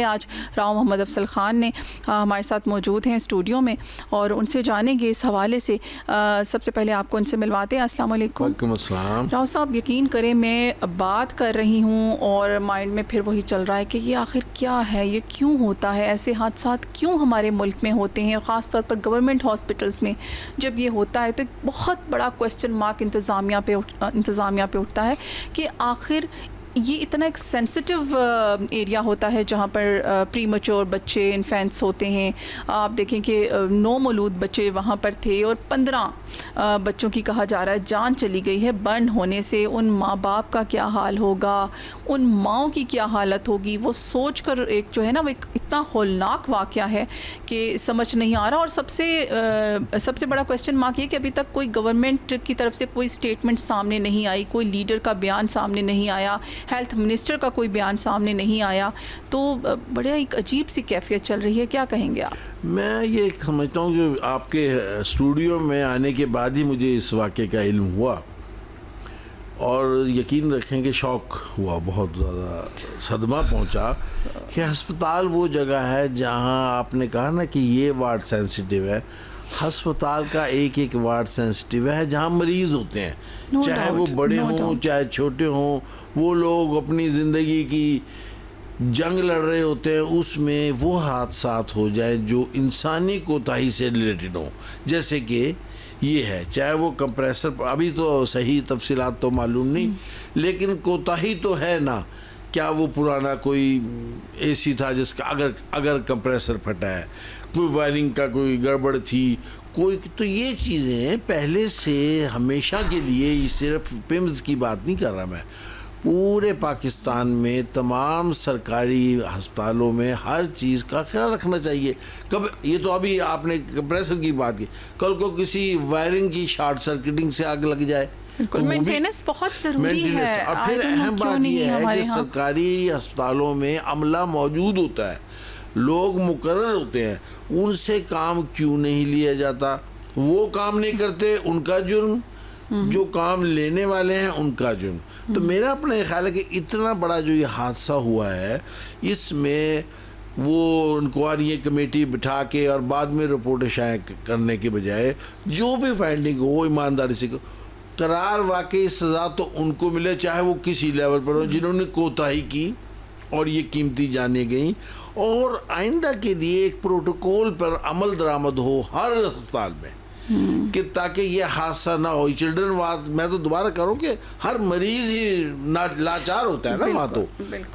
آج راؤ محمد افضل خان نے ہمارے ساتھ موجود ہیں اسٹوڈیو میں اور ان سے جانیں گے اس حوالے سے. سب سے پہلے آپ کو ان سے ملواتے ہیں. السلام علیکم. وعلیکم السلام. راؤ صاحب یقین کریں میں بات کر رہی ہوں اور مائنڈ میں پھر وہی چل رہا ہے کہ یہ آخر کیا ہے, یہ کیوں ہوتا ہے, ایسے حادثات کیوں ہمارے ملک میں ہوتے ہیں, اور خاص طور پر گورنمنٹ ہاسپٹلس میں جب یہ ہوتا ہے تو ایک بہت بڑا کویسچن مارک انتظامیہ پہ اٹھتا ہے کہ آخر یہ اتنا ایک سینسٹیو ایریا ہوتا ہے جہاں پر پری میچور بچے انفینٹس ہوتے ہیں. آپ دیکھیں کہ 9 مولود بچے وہاں پر تھے اور 15 بچوں کی کہا جا رہا ہے جان چلی گئی ہے برن ہونے سے. ان ماں باپ کا کیا حال ہوگا, ان ماؤں کی کیا حالت ہوگی, وہ سوچ کر ایک جو ہے نا وہ ایک اتنا ہولناک واقعہ ہے کہ سمجھ نہیں آ رہا. اور سب سے بڑا کویسچن مارک یہ کہ ابھی تک کوئی گورنمنٹ کی طرف سے کوئی اسٹیٹمنٹ سامنے نہیں آئی, کوئی لیڈر کا بیان سامنے نہیں آیا, ہیلتھ منسٹر کا کوئی بیان سامنے نہیں آیا. تو بڑا ایک عجیب سی کیفیت چل رہی ہے. کیا کہیں گے آپ؟ میں یہ سمجھتا ہوں کہ آپ کے اسٹوڈیو میں آنے کے بعد ہی مجھے اس واقعے کا علم ہوا, اور یقین رکھیں کہ شوق ہوا, بہت زیادہ صدمہ پہنچا کہ ہسپتال وہ جگہ ہے جہاں آپ نے کہا نا کہ یہ وارڈ سینسٹیو ہے. ہسپتال کا ایک وارڈ سینسٹیو ہے جہاں مریض ہوتے ہیں, چاہے وہ بڑے ہوں چاہے چھوٹے ہوں. وہ لوگ اپنی زندگی کی جنگ لڑ رہے ہوتے ہیں, اس میں وہ حادثات ہو جائیں جو انسانی کوتاہی سے ریلیٹڈ ہوں, جیسے کہ یہ ہے. چاہے وہ کمپریسر, ابھی تو صحیح تفصیلات تو معلوم نہیں, لیکن کوتاہی تو ہے نا. کیا وہ پرانا کوئی اے سی تھا جس کا اگر کمپریسر پھٹا ہے, کوئی وائرنگ کا کوئی گڑبڑ تھی, کوئی, تو یہ چیزیں پہلے سے ہمیشہ کے لیے, یہ صرف پمز کی بات نہیں کر رہا میں, پورے پاکستان میں تمام سرکاری ہسپتالوں میں ہر چیز کا خیال رکھنا چاہیے. یہ تو ابھی آپ نے کمپریسر کی بات کی, کل کو کسی وائرنگ کی شارٹ سرکٹنگ سے آگ لگ جائے, مینٹیننس بہت ضروری ہے. اور پھر اہم بات یہ ہے کہ سرکاری ہسپتالوں میں عملہ موجود ہوتا ہے, لوگ مقرر ہوتے ہیں, ان سے کام کیوں نہیں لیا جاتا؟ وہ کام نہیں کرتے, ان کا جرم, جو کام لینے والے ہیں ان کا جرم. تو میرا اپنا یہ خیال ہے کہ اتنا بڑا جو یہ حادثہ ہوا ہے, اس میں وہ انکوائری کمیٹی بٹھا کے اور بعد میں رپورٹ شائع کرنے کے بجائے جو بھی فائنڈنگ ہو وہ ایمانداری سے قرار, واقعی سزا تو ان کو ملے, چاہے وہ کسی لیول پر ہو جنہوں نے کوتاہی کی اور یہ قیمتی جانیں گئیں. اور آئندہ کے لیے ایک پروٹوکول پر عمل درآمد ہو ہر ہسپتال میں, کہ تاکہ یہ حادثہ نہ ہو. چلڈرن وارڈ میں تو دوبارہ کروں کہ ہر مریض ہی لاچار ہوتا ہے نا, وہاں تو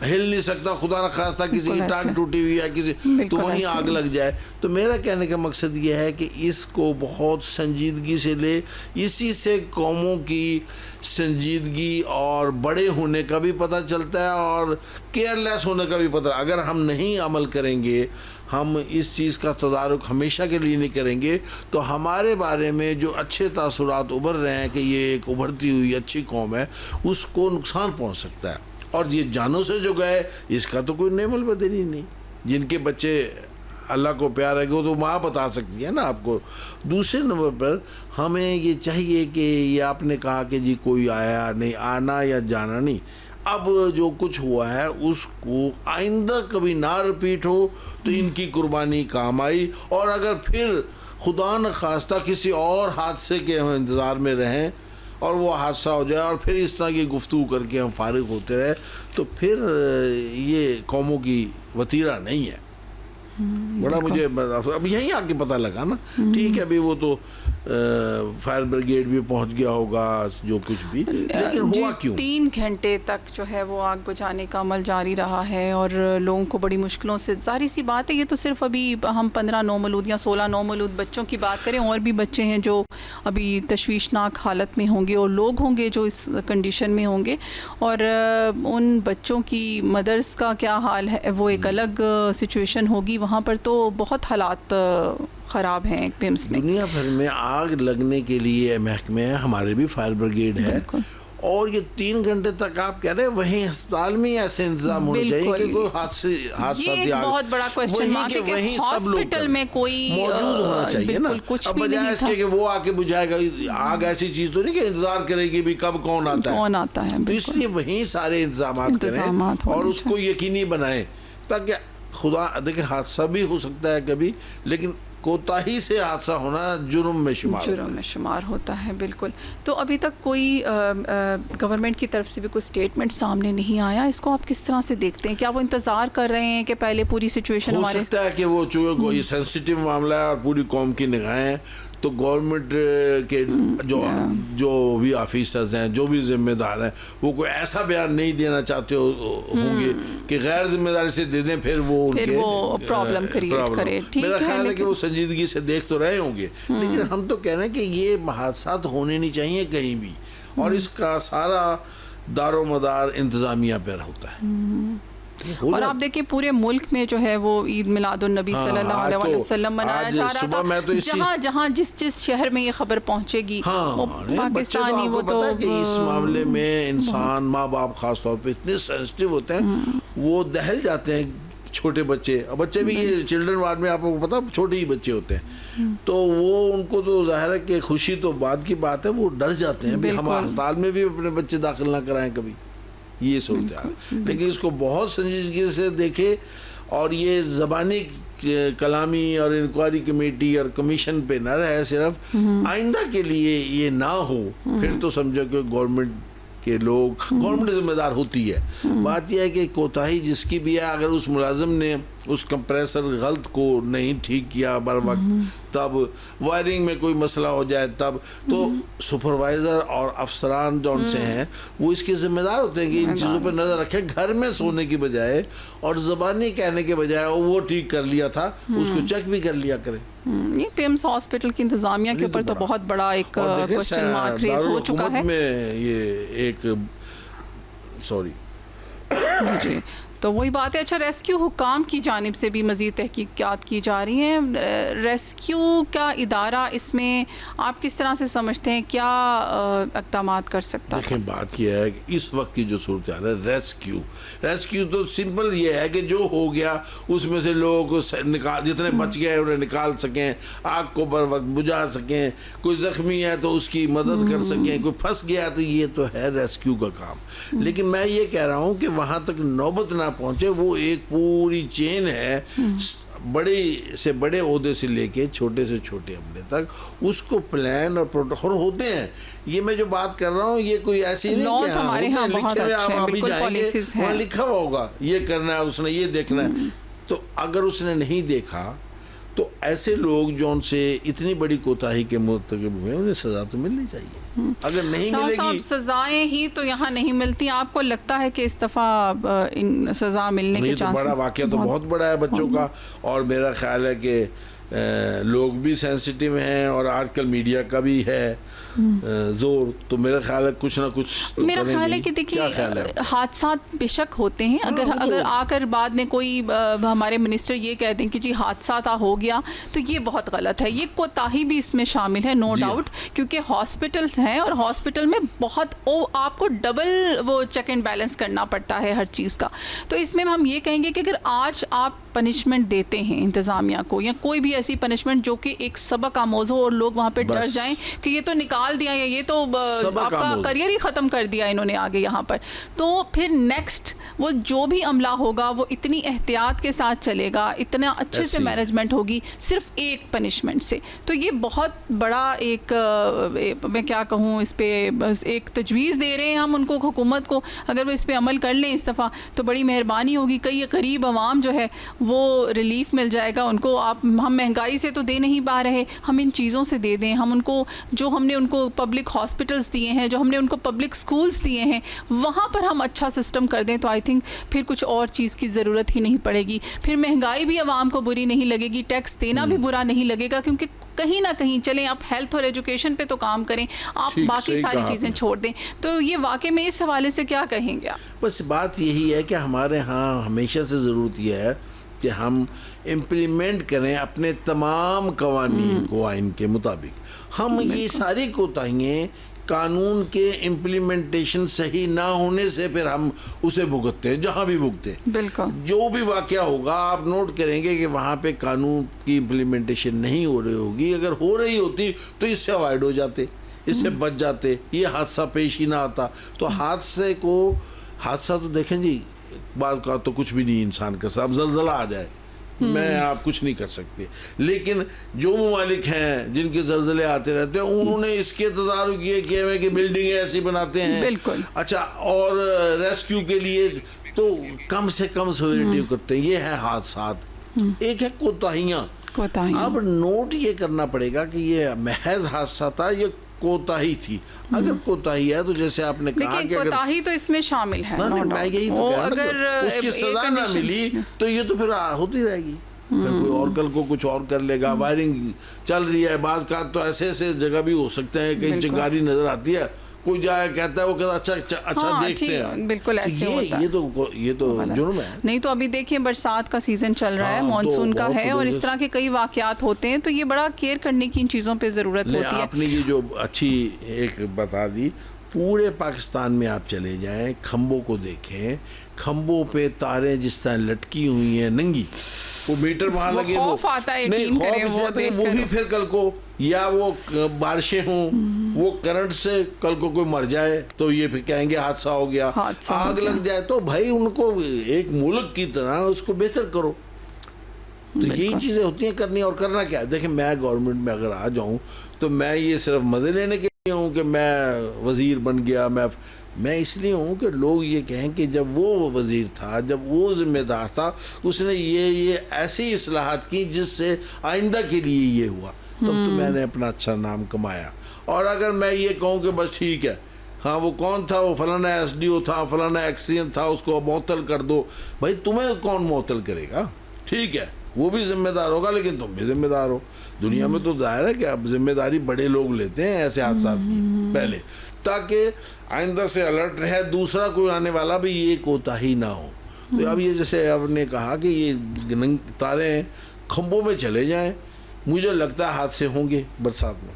ہل نہیں سکتا, خدا نہ خواستہ کسی کی ٹانگ ٹوٹی ہوئی ہے کسی, تو وہیں آگ لگ جائے. تو میرا کہنے کا مقصد یہ ہے کہ اس کو بہت سنجیدگی سے لے, اسی سے قوموں کی سنجیدگی اور بڑے ہونے کا بھی پتہ چلتا ہے اور کیئر لیس ہونے کا بھی پتہ. اگر ہم نہیں عمل کریں گے, ہم اس چیز کا تدارک ہمیشہ کے لیے نہیں کریں گے, تو ہمارے بارے میں جو اچھے تاثرات ابھر رہے ہیں کہ یہ ایک ابھرتی ہوئی اچھی قوم ہے, اس کو نقصان پہنچ سکتا ہے. اور یہ جانوں سے جو گئے, اس کا تو کوئی نعم البدلی نہیں. جن کے بچے اللہ کو پیار ہے کہ وہ تو ماں بتا سکتی ہے نا آپ کو. دوسرے نمبر پر ہمیں یہ چاہیے کہ یہ آپ نے کہا کہ جی کوئی آیا نہیں, آنا یا جانا نہیں, اب جو کچھ ہوا ہے اس کو آئندہ کبھی نہ رپیٹ ہو تو ان کی قربانی کام آئی. اور اگر پھر خدا نہ خواستہ کسی اور حادثے کے ہم انتظار میں رہیں اور وہ حادثہ ہو جائے اور پھر اس طرح کی گفتگو کر کے ہم فارغ ہوتے رہے, تو پھر یہ قوموں کی وتیرہ نہیں ہے. بڑا مجھے اب یہیں آ کے پتہ لگا نا. ٹھیک ہے ابھی وہ تو فائر بریگیڈ بھی پہنچ گیا ہوگا جو کچھ بھی, لیکن ہوا کیوں؟ 3 گھنٹے تک جو ہے وہ آگ بجھانے کا عمل جاری رہا ہے اور لوگوں کو بڑی مشکلوں سے, ظاہر سی بات ہے یہ تو صرف ابھی ہم 15 نومولود یا 16 نومولود بچوں کی بات کریں, اور بھی بچے ہیں جو ابھی تشویشناک حالت میں ہوں گے اور لوگ ہوں گے جو اس کنڈیشن میں ہوں گے, اور ان بچوں کی مدرس کا کیا حال ہے وہ ایک الگ سچویشن ہوگی. وہاں پر تو بہت حالات خراب ہیں پمس میں. دنیا بھر میں آگ لگنے کے لیے محکمے ہیں, ہمارے بھی فائر بریگیڈ ہے, اور یہ 3 گھنٹے تک آپ کہہ رہے ہیں وہیں ہسپتال میں ایسے انتظام ہونے چاہیے کہ کوئی حادثاتی آگ, بہت بڑا کویسچن مارک ہے کہ ہاسپٹل میں کوئی موجود ہونا چاہیے نا. اب بجائے اس کے کہ وہ آ کے بجھائے گا, آگ ایسی چیز تو نہیں کہ انتظار کرے گی بھی کب کون آتا ہے, تو اس لیے وہیں سارے انتظامات کریں اور اس کو یقینی بنائیں تاکہ خدا دیکھیں حادثہ بھی ہو سکتا ہے کبھی، لیکن کوتاہی سے حادثہ ہونا جرم میں شمار ہوتا ہے. بالکل. تو ابھی تک کوئی گورنمنٹ کی طرف سے بھی کوئی اسٹیٹمنٹ سامنے نہیں آیا، اس کو آپ کس طرح سے دیکھتے ہیں؟ کیا وہ انتظار کر رہے ہیں کہ پہلے پوری سچویشن ہو سکتا ہے کہ وہ چونکہ یہ سینسیٹیو معاملہ ہے اور پوری قوم کی نگاہیں ہیں، تو گورنمنٹ کے جو بھی آفیسرز ہیں، جو بھی ذمہ دار ہیں، وہ کوئی ایسا بیان نہیں دینا چاہتے ہوں گے کہ غیر ذمہ داری سے دے دیں، پھر وہ پرابلم کریٹ کرے. میرا خیال ہے کہ وہ سنجیدگی سے دیکھ تو رہے ہوں گے، لیکن ہم تو کہہ رہے ہیں کہ یہ حادثات ہونے نہیں چاہیے کہیں بھی، اور اس کا سارا دار و مدار انتظامیہ پر ہوتا ہے. اور آپ دیکھیں پورے ملک میں جو ہے وہ عید میلاد النبی صلی اللہ علیہ وسلم منایا جا رہا تھا. جہاں جہاں جس شہر میں یہ خبر پہنچے گی وہ پاکستانی، وہ تو اس معاملے میں انسان، ماں باپ خاص طور پہ اتنے سینسٹیو ہوتے ہیں، وہ دہل جاتے ہیں. چھوٹے بچے بھی یہ چلڈرن وارڈ میں آپ کو پتا چھوٹے ہی بچے ہوتے ہیں، تو وہ ان کو تو ظاہر ہے کہ خوشی تو بعد کی بات ہے، وہ ڈر جاتے ہیں. ہم ہسپتال میں بھی اپنے بچے داخل نہ کرائیں کبھی، یہ صورتحال. لیکن اس کو بہت سنجیدگی سے دیکھے، اور یہ زبانی کلامی اور انکوائری کمیٹی اور کمیشن پہ نہ رہے صرف، آئندہ کے لیے یہ نہ ہو. پھر تو سمجھو کہ گورنمنٹ کے لوگ، گورنمنٹ ذمہ دار ہوتی ہے. بات یہ ہے کہ کوتاہی جس کی بھی ہے، اگر اس ملازم نے اس کمپریسر غلط کو نہیں ٹھیک کیا بر وقت، تب وائرنگ میں کوئی مسئلہ ہو جائے تب، تو سپروائزر اور افسران جو ان سے ہیں وہ اس کے ذمہ دار ہوتے ہیں کہ ان چیزوں پہ نظر رکھیں. گھر میں سونے کی بجائے اور زبانی کہنے کے بجائے وہ ٹھیک کر لیا تھا، اس کو چیک بھی کر لیا کریں. یہ پیمز ہاسپٹل کی انتظامیہ کے اوپر تو بہت بڑا ایک کوسچن مارک ریز ہو چکا ہے. میں یہ ایک جی تو وہی بات ہے. اچھا، ریسکیو حکام کی جانب سے بھی مزید تحقیقات کی جا رہی ہیں. ریسکیو کا ادارہ اس میں آپ کس طرح سے سمجھتے ہیں کیا اقدامات کر سکتا ہے؟ دیکھیں بات یہ ہے کہ اس وقت کی جو صورتحال ہے، ریسکیو تو سمپل یہ ہے کہ جو ہو گیا اس میں سے لوگوں کو جتنے بچ گئے انہیں نکال سکیں، آگ کو بر وقت بجھا سکیں، کوئی زخمی ہے تو اس کی مدد کر سکیں، کوئی پھنس گیا تو یہ تو ہے ریسکیو کا کام. لیکن میں یہ کہہ رہا ہوں کہ وہاں تک نوبت نہ پہنچے. وہ ایک پوری چین ہے، بڑے سے بڑے عہدے سے لے کے چھوٹے سے چھوٹے عملے تک، اس کو پلان اور پروٹوکول ہوتے ہیں. یہ میں جو بات کر رہا ہوں یہ کوئی ایسی نہیں کہ ہمارے ہاں بہت اچھے ہیں، بالکل پالیسیز ہیں، وہاں لکھا ہوا ہوگا یہ کرنا ہے، اس نے یہ دیکھنا ہے. تو اگر اس نے نہیں دیکھا تو ایسے لوگ جو ان سے اتنی بڑی کوتاہی کے مرتکب ہوئے انہیں سزا تو ملنی چاہیے. اگر نہیں ملے گی، سزائیں ہی تو یہاں نہیں ملتی. آپ کو لگتا ہے کہ اس دفعہ سزا ملنے کے چانس؟ بڑا واقعہ تو بہت بڑا ہے بچوں کا، اور میرا خیال ہے کہ لوگ بھی سینسیٹیو ہیں، اور آج کل میڈیا کا بھی ہے زور، تو میرا خیال ہے کچھ نہ کچھ میرا خیال ہے کہ دیکھیے حادثات بے شک ہوتے ہیں. اگر آ کر بعد میں کوئی ہمارے منسٹر یہ کہہ دیں کہ جی حادثات ہو گیا تو یہ بہت غلط ہے. یہ کوتاہی بھی اس میں شامل ہے، نو ڈاؤٹ، کیونکہ ہاسپٹل ہیں اور ہاسپٹل میں بہت آپ کو ڈبل وہ چیک اینڈ بیلنس کرنا پڑتا ہے ہر چیز کا. تو اس میں ہم یہ کہیں گے کہ اگر آج آپ پنشمنٹ دیتے ہیں انتظامیہ کو، یا کوئی بھی ایسی پنشمنٹ جو کہ ایک سبق آموز ہو اور لوگ وہاں پہ ڈر جائیں کہ یہ تو نکال دیا، یا یہ تو آپ کا کریئر ہی ختم کر دیا انہوں نے آگے یہاں پر، تو پھر نیکسٹ وہ جو بھی عملہ ہوگا وہ اتنی احتیاط کے ساتھ چلے گا، اتنا اچھے سے مینجمنٹ ہوگی صرف ایک پنشمنٹ سے. تو یہ بہت بڑا ایک میں کیا کہوں، اس پہ ایک تجویز دے رہے ہیں ہم ان کو، حکومت کو. اگر وہ اس پہ عمل کر لیں اس دفعہ تو بڑی مہربانی ہوگی. کئی غریب عوام جو ہے وہ ریلیف مل جائے گا ان کو. ہم مہنگائی سے تو دے نہیں پا رہے، ہم ان چیزوں سے دے دیں. ہم ان کو جو ہم نے ان کو پبلک ہاسپٹلس دیے ہیں، جو ہم نے ان کو پبلک سکولز دیے ہیں، وہاں پر ہم اچھا سسٹم کر دیں تو آئی تھنک پھر کچھ اور چیز کی ضرورت ہی نہیں پڑے گی. پھر مہنگائی بھی عوام کو بری نہیں لگے گی، ٹیکس دینا بھی برا نہیں لگے گا، کیونکہ کہیں نہ کہیں چلیں آپ ہیلتھ اور ایجوکیشن پہ تو کام کریں، آپ باقی ساری چیزیں چھوڑ دیں. تو یہ واقعی میں اس حوالے سے کیا کہیں گے آپ؟ بس بات یہی ہے کہ ہمارے ہاں ہمیشہ سے ضرورت یہ ہے کہ ہم امپلیمنٹ کریں اپنے تمام قوانین کو آئین کے مطابق. ہم یہ ساری کوتاہیاں قانون کے امپلیمنٹیشن صحیح نہ ہونے سے پھر ہم اسے بھگتتے ہیں، جہاں بھی بھگتے ہیں. بالکل جو بھی واقعہ ہوگا آپ نوٹ کریں گے کہ وہاں پہ قانون کی امپلیمنٹیشن نہیں ہو رہی ہوگی. اگر ہو رہی ہوتی تو اس سے اوائڈ ہو جاتے، اس سے بچ جاتے، یہ حادثہ پیش ہی نہ آتا. تو حادثہ تو دیکھیں جی، بعض کا تو کچھ بھی نہیں انسان کر سکتا. اب زلزلہ آ جائے میں آپ کچھ نہیں کر سکتے, لیکن جو ممالک ہیں جن کے زلزلے آتے رہتے ہیں انہوں نے اس کے تدارک یہ کیے ہوئے کہ بلڈنگیں ایسی بناتے ہیں. بالکل. اچھا, اور ریسکیو کے لیے تو کم سے کم سیوریٹی کرتے ہیں. یہ ہے حادثات. ایک ہے کوتاہیاں. اب نوٹ یہ کرنا پڑے گا کہ یہ محض حادثہ تھا, یہ کوتاہی تھی. اگر کوتاہی ہے تو جیسے آپ نے کہا کہ کوتاہی تو اس میں شامل ہے, میں یہی تو کہہ رہا ہوں, اس کی سزا نہ ملی تو یہ تو پھر ہوتی رہے گی. پھر کوئی اور کل کو کچھ اور کر لے گا. وائرنگ چل رہی ہے, بعض کا تو ایسے ایسے جگہ بھی ہو سکتے ہیں کہیں چنگاری نظر آتی ہے, کوئی جائے کہتا ہے, وہ کہتا ہے اچھا دیکھتے ہیں. بالکل ایسے ہوتا ہے. یہ تو جرم ہے. نہیں تو ابھی دیکھیں برسات کا سیزن چل رہا ہے, مانسون کا ہے, اور اس طرح کے کئی واقعات ہوتے ہیں, تو یہ بڑا کیئر کرنے کی ان چیزوں پہ ضرورت ہوتی ہے. آپ نے یہ جو اچھی ایک بتا دی, پورے پاکستان میں آپ چلے جائیں, کھمبوں کو دیکھیں, کھمبوں پہ تاریں جس طرح لٹکی ہوئی ہیں ننگی, وہ میٹر وہاں لگے, خوف آتا ہے, یقین کریں وہی پھر کل کو یا وہ بارشیں ہوں, وہ کرنٹ سے کل کو کوئی مر جائے تو یہ پھر کہیں گے حادثہ ہو گیا. آگ لگ جائے تو بھائی ان کو ایک ملک کی طرح اس کو بہتر کرو. تو یہی چیزیں ہوتی ہیں کرنی. اور کرنا کیا ہے, دیکھیں میں گورنمنٹ میں اگر آ جاؤں تو میں یہ صرف مزے لینے کے لیے ہوں کہ میں وزیر بن گیا, میں اس لیے ہوں کہ لوگ یہ کہیں کہ جب وہ وزیر تھا, جب وہ ذمہ دار تھا, اس نے یہ ایسی اصلاحات کی جس سے آئندہ کے لیے یہ ہوا, تب تو میں نے اپنا اچھا نام کمایا. اور اگر میں یہ کہوں کہ بس ٹھیک ہے, ہاں وہ کون تھا, وہ فلانا ایس ڈی او تھا, فلانا ایکسیڈنٹ تھا, اس کو معطل کر دو, بھائی تمہیں کون معطل کرے گا؟ ٹھیک ہے وہ بھی ذمہ دار ہوگا, لیکن تم بھی ذمہ دار ہو. دنیا میں تو ظاہر ہے کہ اب ذمہ داری بڑے لوگ لیتے ہیں ایسے حادثات کی پہلے, تاکہ آئندہ سے الرٹ رہے, دوسرا کوئی آنے والا بھی یہ کوتاہی نہ ہو. تو اب یہ جیسے آپ نے کہا کہ یہ تاریں کھمبوں میں چلے جائیں, مجھے لگتا ہے حادثے ہوں گے برسات میں,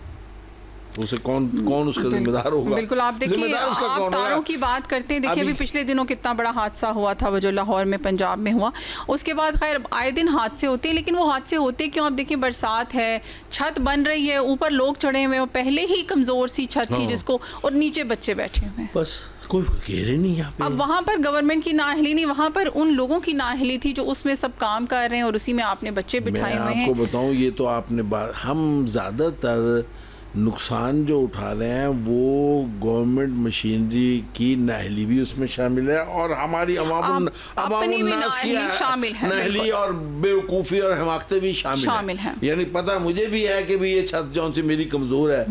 تو اسے کون اس کا ذمہ دار ہوگا؟ بالکل. آپ دیکھیے, آپ تاروں کی بات کرتے ہیں, دیکھیے ابھی پچھلے دنوں کتنا بڑا حادثہ ہوا تھا وہ جو لاہور میں پنجاب میں ہوا. اس کے بعد خیر آئے دن حادثے ہوتے ہیں, لیکن وہ حادثے ہوتے کیوں؟ آپ دیکھیں برسات ہے, چھت بن رہی ہے, اوپر لوگ چڑھے ہوئے, پہلے ہی کمزور سی چھت تھی جس کو, اور نیچے بچے بیٹھے ہوئے, بس کوئی کہہ رہے نہیں یہاں پہ. اب وہاں پر گورنمنٹ کی نااہلی نہیں, وہاں پر ان لوگوں کی نااہلی تھی جو اس میں سب کام کر رہے ہیں, اور اسی میں آپ نے بچے بٹھائے ہوئے ہیں. میں آپ کو بتاؤں, یہ تو آپ نے ہم زیادہ تر نقصان جو اٹھا رہے ہیں وہ گورنمنٹ مشینری کی نااہلی بھی اس میں شامل ہے, اور ہماری عوام الناس کی نااہلی اور بیوقوفی اور حماقتیں بھی شامل ہیں. یعنی پتہ مجھے بھی ہے کہ بھی یہ چھت جون سے میری کمزور ہے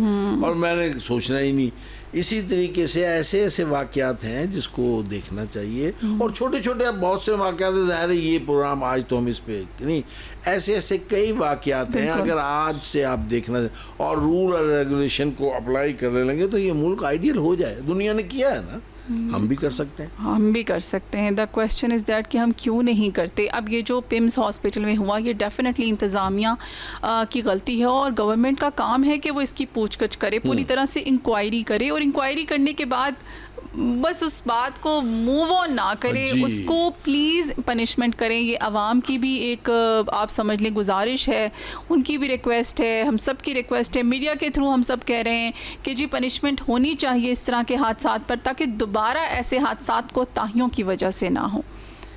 اور میں نے سوچنا ہی نہیں. اسی طریقے سے ایسے واقعات ہیں جس کو دیکھنا چاہیے, اور چھوٹے چھوٹے بہت سے واقعات ہیں. ظاہر ہے یہ پروگرام آج تو ہم اس پہ نہیں, ایسے کئی واقعات ہیں. اگر آج سے آپ دیکھنا اور رول اور ریگولیشن کو اپلائی کر لیں گے تو یہ ملک آئیڈیل ہو جائے. دنیا نے کیا ہے نا, ہم بھی کر سکتے ہیں. ہم بھی کر سکتے ہیں. دا کویسچن از دیٹ کہ ہم کیوں نہیں کرتے. اب یہ جو پمس ہاسپٹل میں ہوا, یہ ڈیفینیٹلی انتظامیہ کی غلطی ہے, اور گورنمنٹ کا کام ہے کہ وہ اس کی پوچھ گچھ کرے, پوری طرح سے انکوائری کرے, اور انکوائری کرنے کے بعد بس اس بات کو موو آن نہ کرے, اس کو پلیز پنشمنٹ کریں. یہ عوام کی بھی ایک آپ سمجھ لیں گزارش ہے, ان کی بھی ریکویسٹ ہے, ہم سب کی ریکویسٹ ہے. میڈیا کے تھرو ہم سب کہہ رہے ہیں کہ جی پنشمنٹ ہونی چاہیے اس طرح کے حادثات پر, تاکہ دوبارہ ایسے حادثات کوتاہیوں کی وجہ سے نہ ہوں.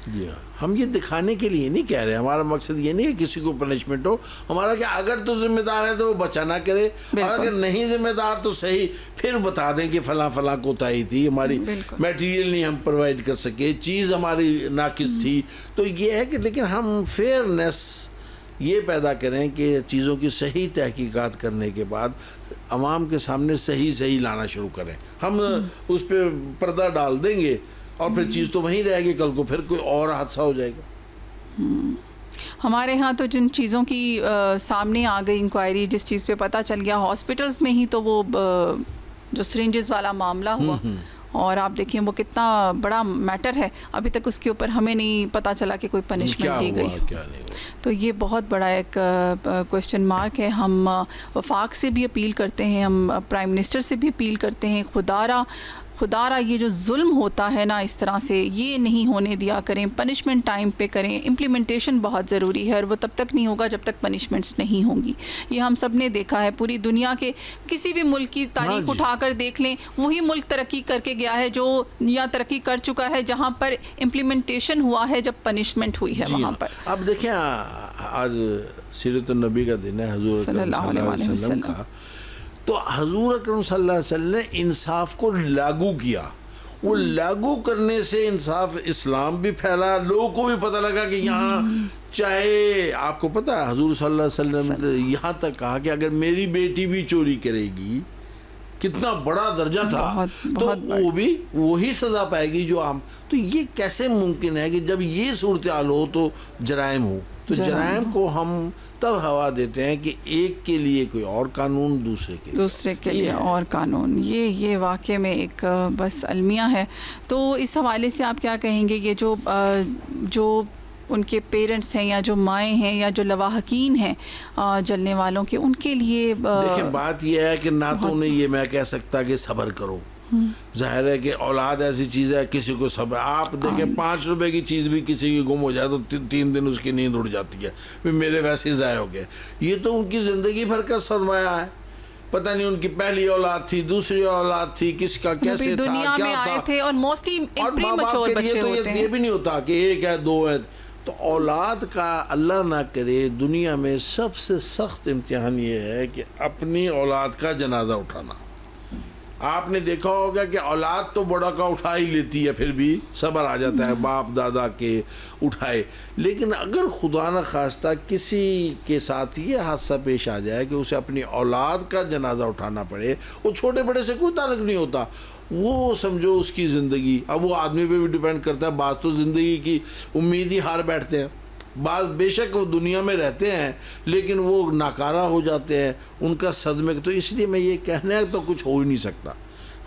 جی ہاں, ہم یہ دکھانے کے لیے نہیں کہہ رہے, ہمارا مقصد یہ نہیں ہے کسی کو پنشمنٹ ہو. ہمارا کہ اگر تو ذمہ دار ہے تو وہ بچا نہ کرے, اور اگر نہیں ذمہ دار تو صحیح پھر بتا دیں کہ فلاں کوتاہی تھی, ہماری میٹیریل نہیں ہم پرووائڈ کر سکے, چیز ہماری ناقص تھی. تو یہ ہے کہ لیکن ہم فیئرنیس یہ پیدا کریں کہ چیزوں کی صحیح تحقیقات کرنے کے بعد عوام کے سامنے صحیح لانا شروع کریں. ہم اس پہ پردہ ڈال دیں گے اور پھر چیز تو وہیں رہے گی, کل کو پھر کوئی اور حادثہ ہو جائے گا. ہمارے ہاں تو جن چیزوں کی سامنے آ گئی انکوائری, جس چیز پہ پتہ چل گیا ہاسپٹلس میں ہی, تو وہ جو سرنجز والا معاملہ ہوا, اور آپ دیکھیں وہ کتنا بڑا میٹر ہے, ابھی تک اس کے اوپر ہمیں نہیں پتہ چلا کہ کوئی پنشمنٹ دی گئی. تو یہ بہت بڑا ایک کویسچن مارک ہے. ہم وفاق سے بھی اپیل کرتے ہیں, ہم پرائم منسٹر سے بھی اپیل کرتے ہیں, خدا را یہ جو ظلم ہوتا ہے نا اس طرح سے یہ نہیں ہونے دیا کریں, پنشمنٹ ٹائم پہ کریں. امپلیمنٹیشن بہت ضروری ہے اور وہ تب تک نہیں ہوگا جب تک پنشمنٹس نہیں ہوں گی. یہ ہم سب نے دیکھا ہے, پوری دنیا کے کسی بھی ملک کی تاریخ اٹھا کر دیکھ لیں, وہی ملک ترقی کر کے گیا ہے جو یا ترقی کر چکا ہے جہاں پر امپلیمنٹیشن ہوا ہے جب پنشمنٹ ہوئی ہے وہاں پر. اب دیکھیں آج سیرت النبی کا دن ہے, حضور صلی اللہ علیہ وسلم کا, تو حضور اکرم صلی اللہ علیہ وسلم نے انصاف کو لاگو کیا. وہ لاگو کرنے سے انصاف اسلام بھی پھیلا, لوگوں کو بھی پتہ لگا کہ یہاں چاہے, آپ کو پتہ ہے حضور صلی اللہ علیہ وسلم نے یہاں تک کہا کہ اگر میری بیٹی بھی چوری کرے گی, کتنا بڑا درجہ تھا, تو وہ بھی وہی سزا پائے گی جو ہم. تو یہ کیسے ممکن ہے کہ جب یہ صورتحال ہو تو جرائم ہو, تو جرائم کو ہم تب ہوا دیتے ہیں کہ ایک کے لیے کوئی اور قانون, دوسرے کے لیے اور قانون. یہ واقعے میں ایک بس المیہ ہے. تو اس حوالے سے آپ کیا کہیں گے, یہ جو ان کے پیرنٹس ہیں یا جو مائیں ہیں یا جو لواحقین ہیں جلنے والوں کے, ان کے لیے دیکھیں بات یہ ہے کہ نہ تو انہیں یہ میں کہہ سکتا کہ صبر کرو, ظاہر ہے کہ اولاد ایسی چیز ہے کسی کو صبر, آپ دیکھیں 5 روپے کی چیز بھی کسی کی گم ہو جائے تو 3 دن اس کی نیند اڑ جاتی ہے, میرے ویسے ضائع ہو گئے. یہ تو ان کی زندگی بھر کا سرمایہ ہے, پتہ نہیں ان کی پہلی اولاد تھی, دوسری اولاد تھی, کس کا کیسے تھا, دنیا میں آئے تھے, اور موسٹلی پریمیچور بچے ہوتے ہیں. یہ بھی نہیں ہوتا کہ 1 ہے 2 ہے. تو اولاد کا اللہ نہ کرے دنیا میں سب سے سخت امتحان یہ ہے کہ اپنی اولاد کا جنازہ اٹھانا. آپ نے دیکھا ہوگا کہ اولاد تو بڑا کا اٹھا ہی لیتی ہے, پھر بھی صبر آ جاتا ہے باپ دادا کے اٹھائے, لیکن اگر خدا نہ خواستہ کسی کے ساتھ یہ حادثہ پیش آ جائے کہ اسے اپنی اولاد کا جنازہ اٹھانا پڑے, وہ چھوٹے بڑے سے کوئی تعلق نہیں ہوتا, وہ سمجھو اس کی زندگی. اب وہ آدمی پہ بھی ڈیپینڈ کرتا ہے, بعض تو زندگی کی امید ہی ہار بیٹھتے ہیں, بعض بے شک وہ دنیا میں رہتے ہیں لیکن وہ ناکارہ ہو جاتے ہیں, ان کا صدمے. تو اس لیے میں یہ کہنا ہے تو کچھ ہو ہی نہیں سکتا.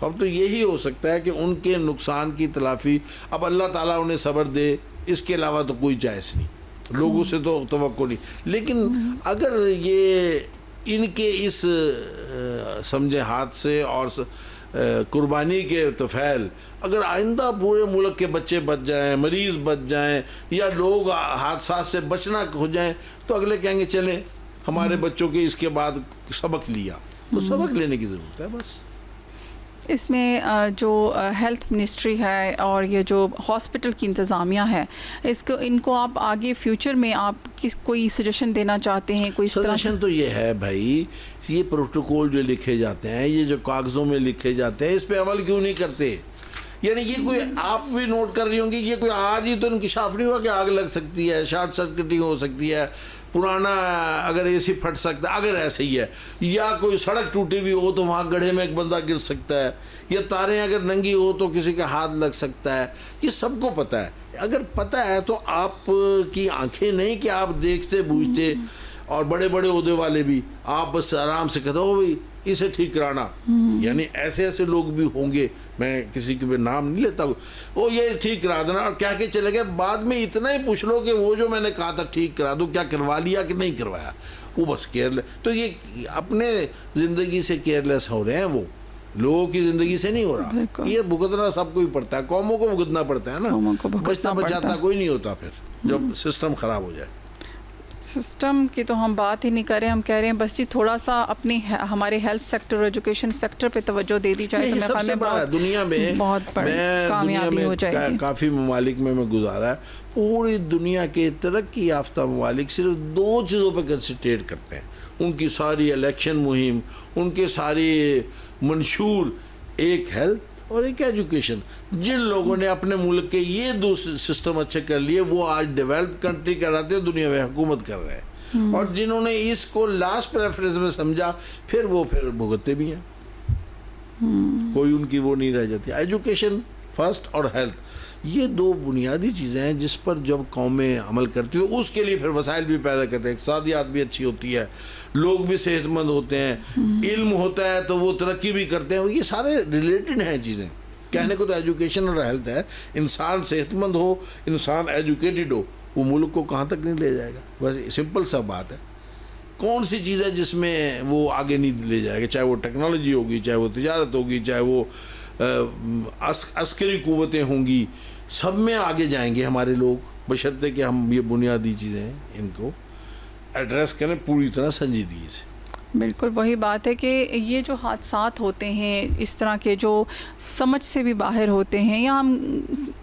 اب تو یہی ہو سکتا ہے کہ ان کے نقصان کی تلافی اب اللہ تعالیٰ انہیں صبر دے, اس کے علاوہ تو کوئی چائس نہیں, لوگوں سے تو توقع نہیں. لیکن اگر یہ ان کے اس سمجھے ہاتھ سے اور قربانی کے طفیل اگر آئندہ پورے ملک کے بچے بچ جائیں, مریض بچ جائیں, یا لوگ حادثات سے بچنا ہو جائیں, تو اگلے کہیں گے چلیں ہمارے بچوں کے اس کے بعد سبق لیا. تو سبق لینے کی ضرورت ہے بس. اس میں جو ہیلتھ منسٹری ہے اور یہ جو ہاسپٹل کی انتظامیہ ہے, ان کو آپ آگے فیوچر میں آپ کوئی سجیشن دینا چاہتے ہیں؟ کوئی سجیشن تو یہ ہے بھائی, یہ پروٹوکول جو لکھے جاتے ہیں, یہ جو کاغذوں میں لکھے جاتے ہیں, اس پہ عمل کیوں نہیں کرتے؟ یعنی یہ کوئی, آپ بھی نوٹ کر رہی ہوں گی, یہ کوئی آج ہی تو انکشاف نہیں ہوا کہ آگ لگ سکتی ہے, شارٹ سرکٹنگ ہو سکتی ہے, پرانا اگر اے سی پھٹ سکتا ہے اگر ایسے ہی ہے, یا کوئی سڑک ٹوٹی ہوئی ہو تو وہاں گڑھے میں ایک بندہ گر سکتا ہے, یا تاریں اگر ننگی ہو تو کسی کا ہاتھ لگ سکتا ہے. یہ سب کو پتہ ہے. اگر پتہ ہے تو آپ کی آنکھیں نہیں کہ آپ دیکھتے بوجھتے, اور بڑے بڑے عہدے والے بھی, آپ بس آرام سے کہتے ہو بھائی اسے ٹھیک کرانا. یعنی ایسے لوگ بھی ہوں گے, میں کسی کے بھی نام نہیں لیتا, وہ یہ ٹھیک کرا دینا اور کیا کہ چلے گئے. بعد میں اتنا ہی پوچھ لو کہ وہ جو میں نے کہا تھا ٹھیک کرا دو, کیا کروا لیا کہ نہیں کروایا, وہ بس کیئرلیس. تو یہ اپنے زندگی سے کیئرلیس ہو رہے ہیں, وہ لوگوں کی زندگی سے نہیں ہو رہا. یہ بھگتنا سب کو ہی پڑتا ہے, قوموں کو بھگتنا پڑتا ہے نا, بچتا بچاتا کوئی نہیں ہوتا پھر جب سسٹم خراب ہو جائے. سسٹم کی تو ہم بات ہی نہیں کر رہے, ہم کہہ رہے ہیں بس جی تھوڑا سا اپنی ہمارے ہیلتھ سیکٹر اور ایجوکیشن سیکٹر پہ توجہ دے دی جائے تو میرے خیال میں دنیا میں بہت کامیابی ہو جائے گی. کافی ممالک میں گزارا ہے, پوری دنیا کے ترقی یافتہ ممالک صرف 2 چیزوں پہ کنسنٹریٹ کرتے ہیں. ان کی ساری الیکشن مہم, ان کے ساری منشور, ایک ہیلتھ اور ایک ایجوکیشن. جن لوگوں نے اپنے ملک کے یہ 2 سسٹم اچھے کر لیے, وہ آج ڈیولپ کنٹری کہلاتے ہیں, دنیا میں حکومت کر رہے ہیں. اور جنہوں نے اس کو لاسٹ پریفرنس میں سمجھا, پھر بھگتتے بھی ہیں. کوئی ان کی وہ نہیں رہ جاتی. ایجوکیشن فرسٹ اور ہیلتھ, یہ 2 بنیادی چیزیں ہیں جس پر جب قومیں عمل کرتی ہیں, اس کے لیے پھر وسائل بھی پیدا کرتے ہیں, اقتصادیات بھی اچھی ہوتی ہے, لوگ بھی صحت مند ہوتے ہیں, علم ہوتا ہے تو وہ ترقی بھی کرتے ہیں. یہ سارے ریلیٹڈ ہیں چیزیں. کہنے کو تو ایجوکیشن اور ہیلتھ ہے. انسان صحت مند ہو, انسان ایجوکیٹڈ ہو, وہ ملک کو کہاں تک نہیں لے جائے گا. بس سمپل سا بات ہے. کون سی چیز ہے جس میں وہ آگے نہیں لے جائے گا, چاہے وہ ٹیکنالوجی ہوگی, چاہے وہ تجارت ہوگی, چاہے وہ عسکری قوتیں ہوں گی، سب میں آگے جائیں گے ہمارے لوگ، بشرطے کہ ہم یہ بنیادی چیزیں ہیں ان کو ایڈریس کریں پوری طرح سنجیدگی سے۔ بالکل وہی بات ہے کہ یہ جو حادثات ہوتے ہیں اس طرح کے جو سمجھ سے بھی باہر ہوتے ہیں، یا ہم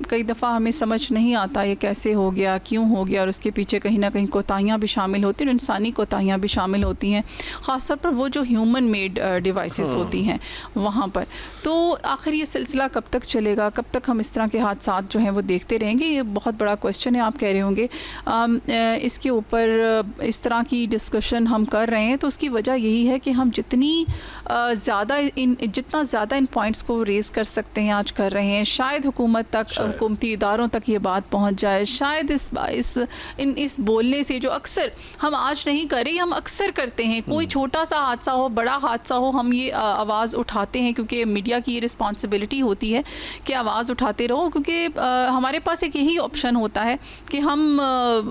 کئی دفعہ ہمیں سمجھ نہیں آتا یہ کیسے ہو گیا، کیوں ہو گیا، اور اس کے پیچھے کہیں نہ کہیں کوتاہیاں بھی شامل ہوتی ہیں، انسانی کوتاہیاں بھی شامل ہوتی ہیں، خاص طور پر وہ جو ہیومن میڈ ڈیوائسز ہوتی ہیں وہاں پر۔ تو آخر یہ سلسلہ کب تک چلے گا، کب تک ہم اس طرح کے حادثات جو ہیں وہ دیکھتے رہیں گے؟ یہ بہت بڑا کویشچن ہے، آپ کہہ رہے ہوں گے۔ اس کے اوپر اس طرح کی ڈسکشن ہم کر رہے ہیں تو اس کی وجہ یہی ہے کہ ہم جتنا زیادہ ان پوائنٹس کو ریز کر سکتے ہیں آج کر رہے ہیں، شاید حکومت تک، حکومتی اداروں تک یہ بات پہنچ جائے، شاید اس بولنے سے جو اکثر ہم آج نہیں کر رہے، ہم اکثر کرتے ہیں، کوئی چھوٹا سا حادثہ ہو، بڑا حادثہ ہو، ہم یہ آواز اٹھاتے ہیں، کیونکہ میڈیا کی یہ رسپانسبلٹی ہوتی ہے کہ آواز اٹھاتے رہو، کیونکہ ہمارے پاس ایک یہی آپشن ہوتا ہے کہ ہم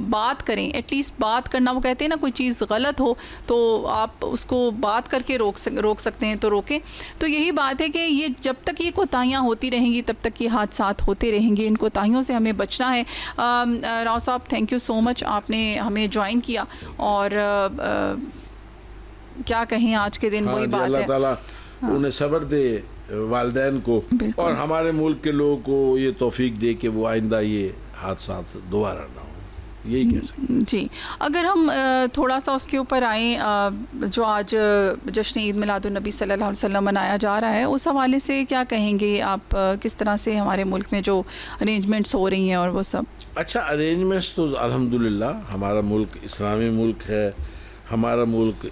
بات کریں، ایٹ لیسٹ بات کرنا۔ وہ کہتے ہیں نا کوئی چیز غلط ہو تو آپ اس کو بات کر کے روک سکتے ہیں تو روکیں۔ تو یہی بات ہے کہ یہ جب تک یہ کوتاہیاں ہوتی رہیں گی تب تک یہ حادثات ہوتے رہیں گے، ان کوتاہیوں سے ہمیں بچنا ہے۔ راؤ صاحب تھینک یو سو مچ، آپ نے ہمیں جوائن کیا، اور کیا کہیں آج کے دن وہی بات ہے، اللہ تعالیٰ انہیں صبر دے والدین کو، اور ہمارے ملک کے لوگوں کو یہ توفیق دے کہ وہ آئندہ یہ حادثات دوبارہ نہ ہوں، یہی کہہ سکتے ہیں۔ جی، اگر ہم تھوڑا سا اس کے اوپر آئیں، جو آج جشن عید میلاد النبی صلی اللہ علیہ وسلم منایا جا رہا ہے، اس حوالے سے کیا کہیں گے آپ؟ کس طرح سے ہمارے ملک میں جو ارینجمنٹس ہو رہی ہیں اور وہ سب؟ اچھا، ارینجمنٹس تو الحمدللہ ہمارا ملک اسلامی ملک ہے، ہمارا ملک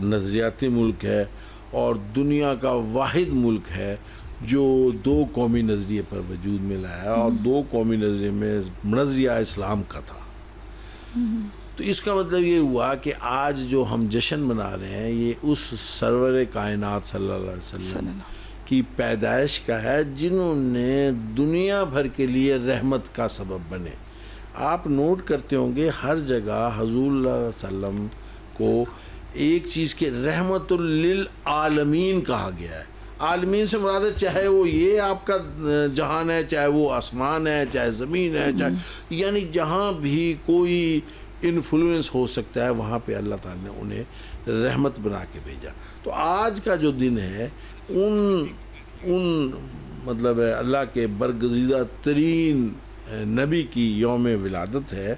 نظریاتی ملک ہے، اور دنیا کا واحد ملک ہے جو 2 قومی نظریے پر وجود میں لایا، اور 2 قومی نظریے میں نظریہ اسلام کا تھا۔ تو اس کا مطلب یہ ہوا کہ آج جو ہم جشن منا رہے ہیں یہ اس سرور کائنات صلی اللہ علیہ وسلم کی پیدائش کا ہے، جنہوں نے دنیا بھر کے لیے رحمت کا سبب بنے۔ آپ نوٹ کرتے ہوں گے ہر جگہ حضور اللہ علیہ وسلم کو ایک چیز کے رحمت للعالمین کہا گیا ہے۔ عالمین سے مراد ہے چاہے وہ یہ آپ کا جہان ہے، چاہے وہ آسمان ہے، چاہے زمین ہے، چاہے یعنی جہاں بھی کوئی انفلوئنس ہو سکتا ہے وہاں پہ اللہ تعالیٰ نے انہیں رحمت بنا کے بھیجا۔ تو آج کا جو دن ہے ان مطلب ہے اللہ کے برگزیدہ ترین نبی کی یوم ولادت ہے،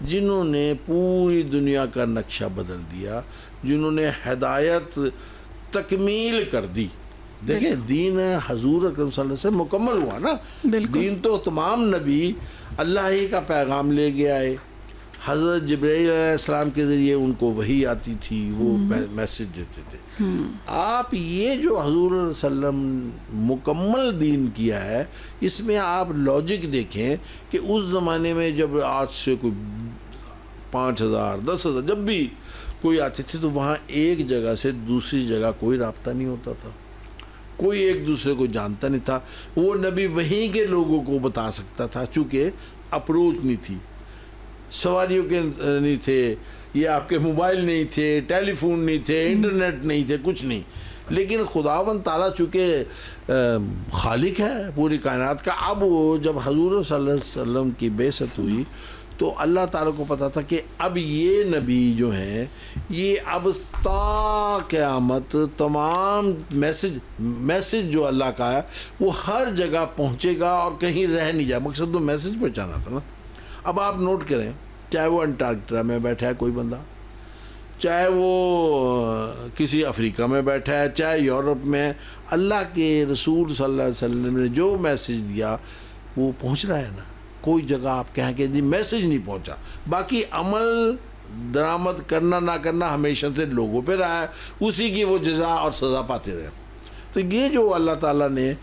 جنہوں نے پوری دنیا کا نقشہ بدل دیا، جنہوں نے ہدایت تکمیل کر دی۔ دیکھیں دین حضور اکرم صلی اللہ علیہ وسلم مکمل ہوا نا، دین تو تمام نبی اللہ ہی کا پیغام لے کے آئے، حضرت جبرائیل علیہ السلام کے ذریعے ان کو وحی آتی تھی، وہ میسج دیتے تھے۔ آپ یہ جو حضور علیہ وسلم مکمل دین کیا ہے، اس میں آپ لاجک دیکھیں کہ اس زمانے میں جب آج سے کوئی 5000 10,000 جب بھی کوئی آتے تھے تو وہاں ایک جگہ سے دوسری جگہ کوئی رابطہ نہیں ہوتا تھا، کوئی ایک دوسرے کو جانتا نہیں تھا۔ وہ نبی وہیں کے لوگوں کو بتا سکتا تھا، چونکہ اپروچ نہیں تھی، سواریوں کے نہیں تھے، یہ آپ کے موبائل نہیں تھے، ٹیلی فون نہیں تھے، انٹرنیٹ نہیں تھے، کچھ نہیں۔ لیکن خداوند تعالیٰ چونکہ خالق ہے پوری کائنات کا، اب وہ جب حضور صلی اللہ علیہ وسلم کی بعثت ہوئی تو اللہ تعالیٰ کو پتا تھا کہ اب یہ نبی جو ہیں یہ اب تا قیامت تمام میسج جو اللہ کا ہے وہ ہر جگہ پہنچے گا اور کہیں رہ نہیں جائے۔ مقصد تو میسج پہنچانا تھا نا۔ اب آپ نوٹ کریں، چاہے وہ انٹارکٹرا میں بیٹھا ہے کوئی بندہ، چاہے وہ کسی افریقہ میں بیٹھا ہے، چاہے یورپ میں، اللہ کے رسول صلی اللہ علیہ وسلم نے جو میسج دیا وہ پہنچ رہا ہے نا۔ کوئی جگہ آپ کہیں کہ جی میسج نہیں پہنچا، باقی عمل درآمد کرنا نہ کرنا ہمیشہ سے لوگوں پہ رہا ہے، اسی کی وہ جزا اور سزا پاتے رہے۔ تو یہ جو اللہ تعالیٰ نے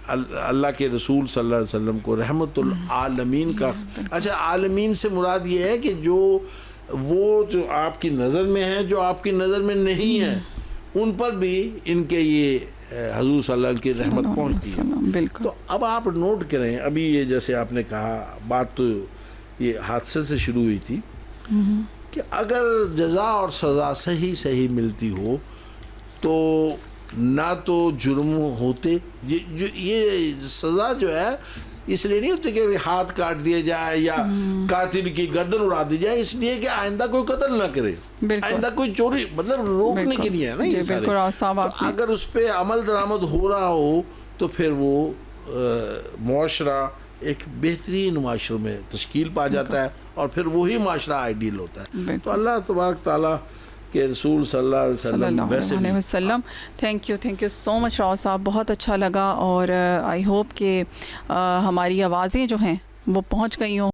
اللہ کے رسول صلی اللہ علیہ وسلم کو رحمت العالمین کا، اچھا عالمین سے مراد یہ ہے کہ جو آپ کی نظر میں ہیں، جو آپ کی نظر میں نہیں ہیں، ان پر بھی ان کے یہ حضور صلی اللہ علیہ وسلم کی رحمت پہنچتی ہے۔ تو اب آپ نوٹ کریں، ابھی یہ جیسے آپ نے کہا بات تو یہ حادثے سے شروع ہوئی تھی کہ اگر جزا اور سزا صحیح ملتی ہو تو نہ تو جرم ہوتے. یہ سزا جو ہے اس لیے نہیں ہوتی کہ ہاتھ کاٹ دیا جائے یا قاتل کی گردن اڑا دی جائے, اس لیے کہ آئندہ کوئی قتل نہ کرے, آئندہ کوئی چوری, مطلب روکنے کے لیے ہے نا یہ سارے. اگر اس پہ عمل درآمد ہو رہا ہو تو پھر وہ معاشرہ ایک بہترین معاشرے میں تشکیل پا جاتا ہے, اور پھر وہی معاشرہ آئیڈیل ہوتا ہے. تو اللہ تبارک تعالیٰ کہ رسول صلی اللہ علیہ وسلم. تھینک یو سو مچ راؤ صاحب, بہت اچھا لگا, اور آئی ہوپ کہ ہماری آوازیں جو ہیں وہ پہنچ گئی ہوں.